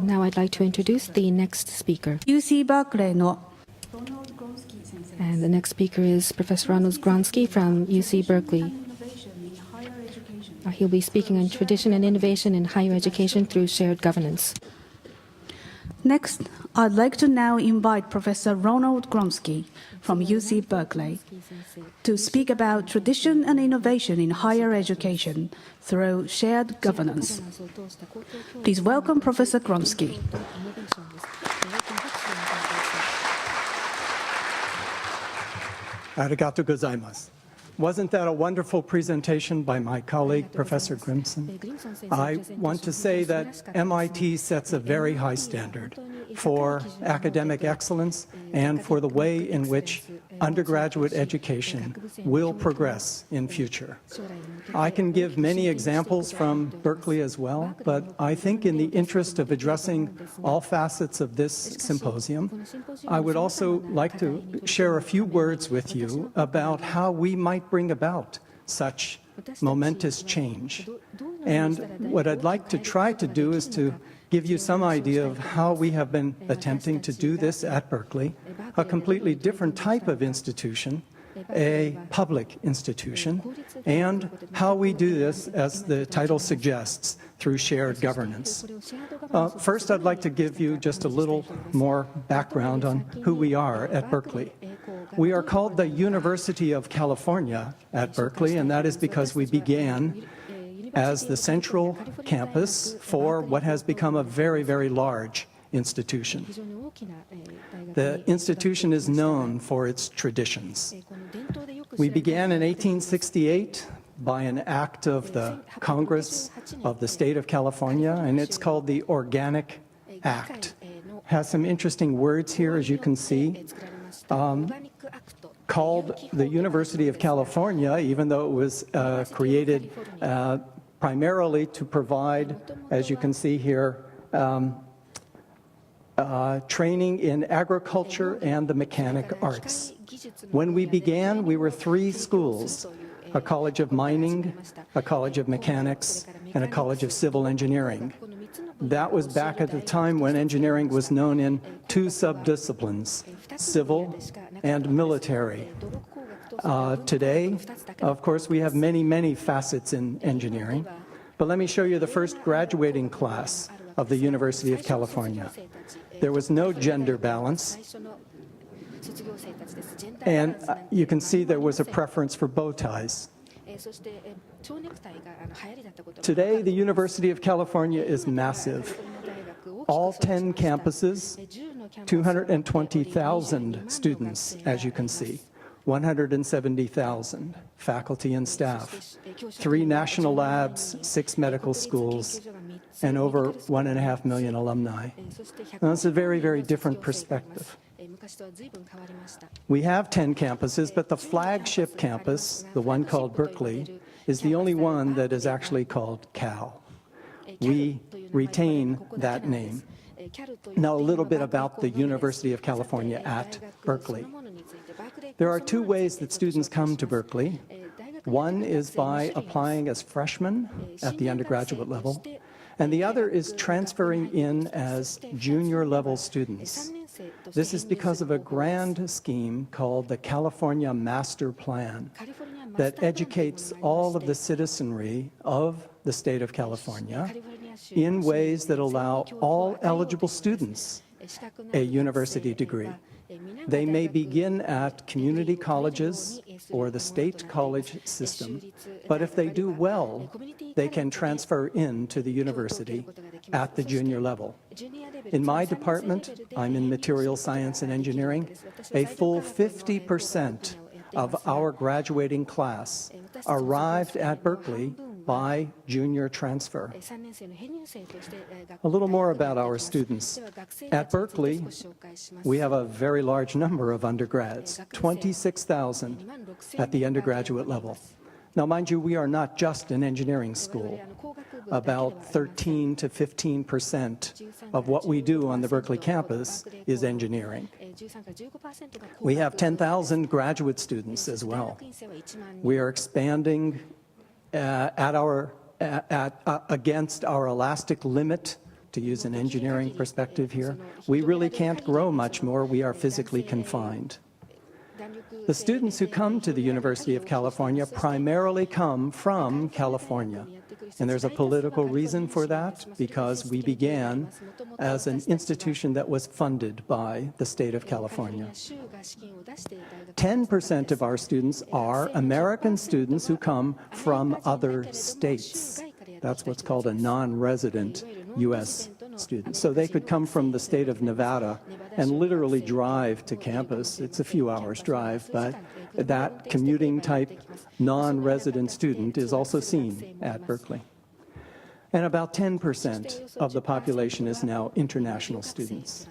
Now I'd like to introduce the next speaker. UC Berkeley の And the next speaker is Professor Ronald Gronsky from UC Berkeley. He'll be speaking on tradition and innovation in higher education through shared governance. Next, I'd like to now invite Professor Ronald Gronsky from UC Berkeley to speak about tradition and innovation in higher education through shared governance. Please welcome Professor Gronsky. Arigatou gozaimasu. Wasn't that a wonderful presentation by my colleague, Professor Grimson? I want to say that MIT sets a very high standard for academic excellence and for the way in which undergraduate education will progress in future. I can give many examples from Berkeley as well, but I think in the interest of addressing all facets of this symposium, I would also like to share a few words with you about how we might bring about such momentous change. And what I'd like to try to do is to give you some idea of how we have been attempting to do this at Berkeley, a completely different type of institution, a public institution, and how we do this, as the title suggests, through shared governance. First, I'd like to give you just a little more background on who we are at Berkeley. We are called the University of California at Berkeley, and that is because we began as the central campus for what has become a very, very large institution. The institution is known for its traditions. We began in 1868 by an act of the Congress of the state of California, and it's called the Organic Act. Has some interesting words here, as you can see. Called the University of California, even though it was created primarily to provide, as you can see here, training in agriculture and the mechanic arts. When we began, we were 3 schools, a college of mining, a college of mechanics, and a college of civil engineering. That was back at the time when engineering was known in 2 subdisciplines, civil and military. Today, of course, we have many, many facets in engineering, but let me show you the first graduating class of the University of California. There was no gender balance, and you can see there was a preference for bow ties. Today, the University of California is massive. All 10 campuses, 220,000 students, as you can see. 170,000 faculty and staff, 3 national labs, 6 medical schools, and over 1.5 million alumni. Now, that's a very, very different perspective. We have 10 campuses, but the flagship campus, the one called Berkeley, is the only one that is actually called Cal. We retain that name. Now, a little bit about the University of California at Berkeley. There are 2 ways that students come to Berkeley. One is by applying as freshmen at the undergraduate level, and the other is transferring in as junior level students. This is because of a grand scheme called the California Master Plan that educates all of the citizenry of the state of California in ways that allow all eligible students a university degree. They may begin at community colleges or the state college system, but if they do well, they can transfer into the university at the junior level. In my department, I'm in material science and engineering, a full 50% of our graduating class arrived at Berkeley by junior transfer. A little more about our students. At Berkeley, we have a very large number of undergrads, 26,000 at the undergraduate level. Now, mind you, we are not just an engineering school. About 13 to 15% of what we do on the Berkeley campus is engineering. We have 10,000 graduate students as well. We are expanding at our against our elastic limit, to use an engineering perspective here. We really can't grow much more. We are physically confined. The students who come to the University of California primarily come from California. And there's a political reason for that, because we began as an institution that was funded by the state of California. 10% of our students are American students who come from other states. That's what's called a non-resident U.S. student. So they could come from the state of Nevada and literally drive to campus. It's a few hours drive, but that commuting type non-resident student is also seen at Berkeley. And about 10% of the population is now international students.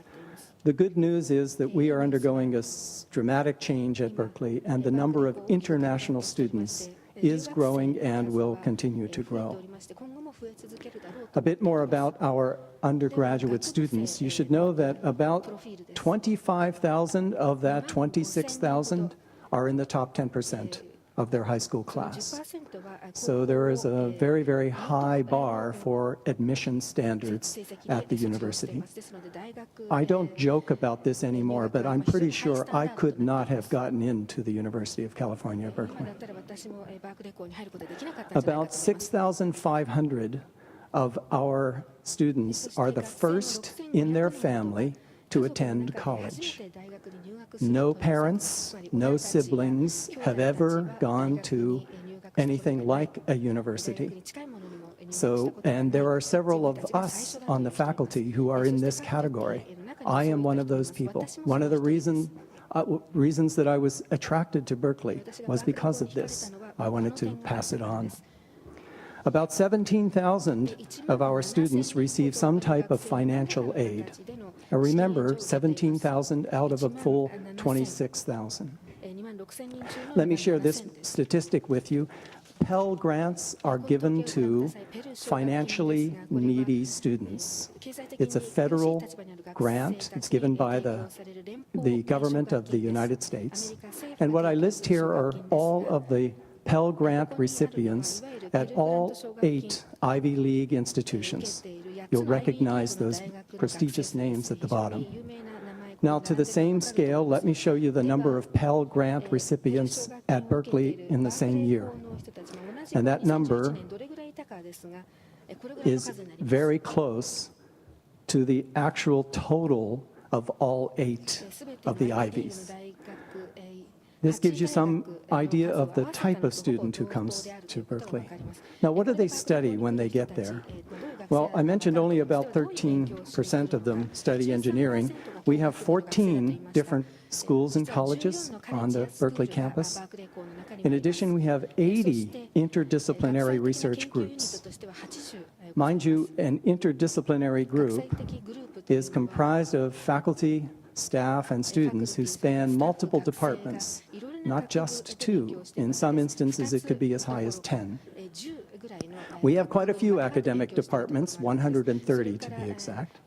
The good news is that we are undergoing a dramatic change at Berkeley, and the number of international students is growing and will continue to grow. A bit more about our undergraduate students. You should know that about 25,000 of that 26,000 are in the top 10% of their high school class. So there is a very, very high bar for admission standards at the university. I don't joke about this anymore, but I'm pretty sure I could not have gotten into the University of California, Berkeley. About 6,500 of our students are the first in their family to attend college. No parents, no siblings have ever gone to anything like a university. And there are several of us on the faculty who are in this category. I am one of those people. One of the reasons that I was attracted to Berkeley was because of this. I wanted to pass it on. About 17,000 of our students receive some type of financial aid. Now remember, 17,000 out of a full 26,000. Let me share this statistic with you. Pell Grants are given to financially needy students. It's a federal grant. It's given by the government of the United States. And what I list here are all of the Pell Grant recipients at all 8 Ivy League institutions. You'll recognize those prestigious names at the bottom. Now, to the same scale, let me show you the number of Pell Grant recipients at Berkeley in the same year. And that number is very close to the actual total of all 8 of the Ivies. This gives you some idea of the type of student who comes to Berkeley. Now, what do they study when they get there? Well, I mentioned only about 13% of them study engineering. We have 14 different schools and colleges on the Berkeley campus. In addition, we have 80 interdisciplinary research groups. Mind you, an interdisciplinary group is comprised of faculty, staff, and students who span multiple departments, not just 2. In some instances, it could be as high as 10. We have quite a few academic departments, 130 to be exact.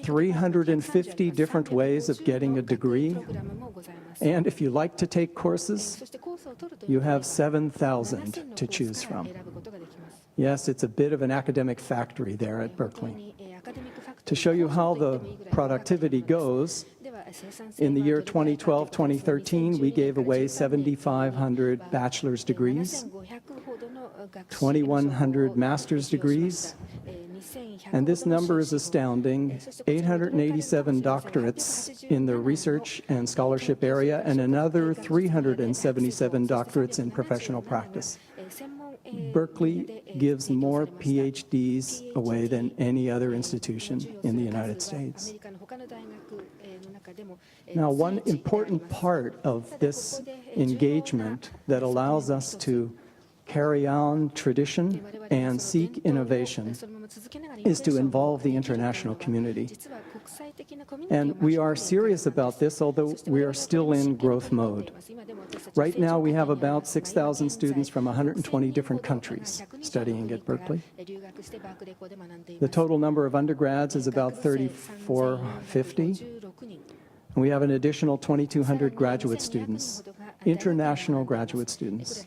350 different ways of getting a degree. And if you like to take courses, you have 7,000 to choose from. Yes, it's a bit of an academic factory there at Berkeley. To show you how the productivity goes, in the year 2012-2013, we gave away 7,500 bachelor's degrees, 2,100 master's degrees, and this number is astounding, 887 doctorates in the research and scholarship area, and another 377 doctorates in professional practice. Berkeley gives more PhDs away than any other institution in the United States. Now, one important part of this engagement that allows us to carry on tradition and seek innovation is to involve the international community. And we are serious about this, although we are still in growth mode. Right now, we have about 6,000 students from 120 different countries studying at Berkeley. The total number of undergrads is about 3,450. And we have an additional 2,200 graduate students, international graduate students.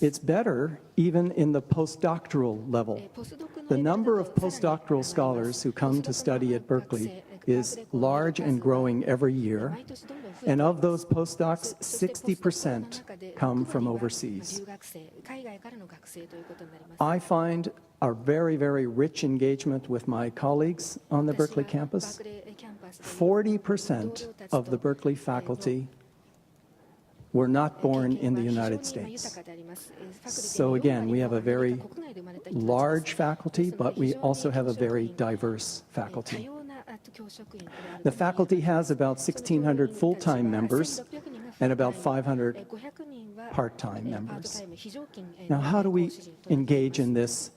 It's better even in the postdoctoral level. The number of postdoctoral scholars who come to study at Berkeley is large and growing every year, and of those postdocs, 60% come from overseas. I find a very, very rich engagement with my colleagues on the Berkeley campus. 40% of the Berkeley faculty were not born in the United States. So again, we have a very large faculty, but we also have a very diverse faculty. The faculty has about 1,600 full-time members and about 500 part-time members. Now, how do we engage in this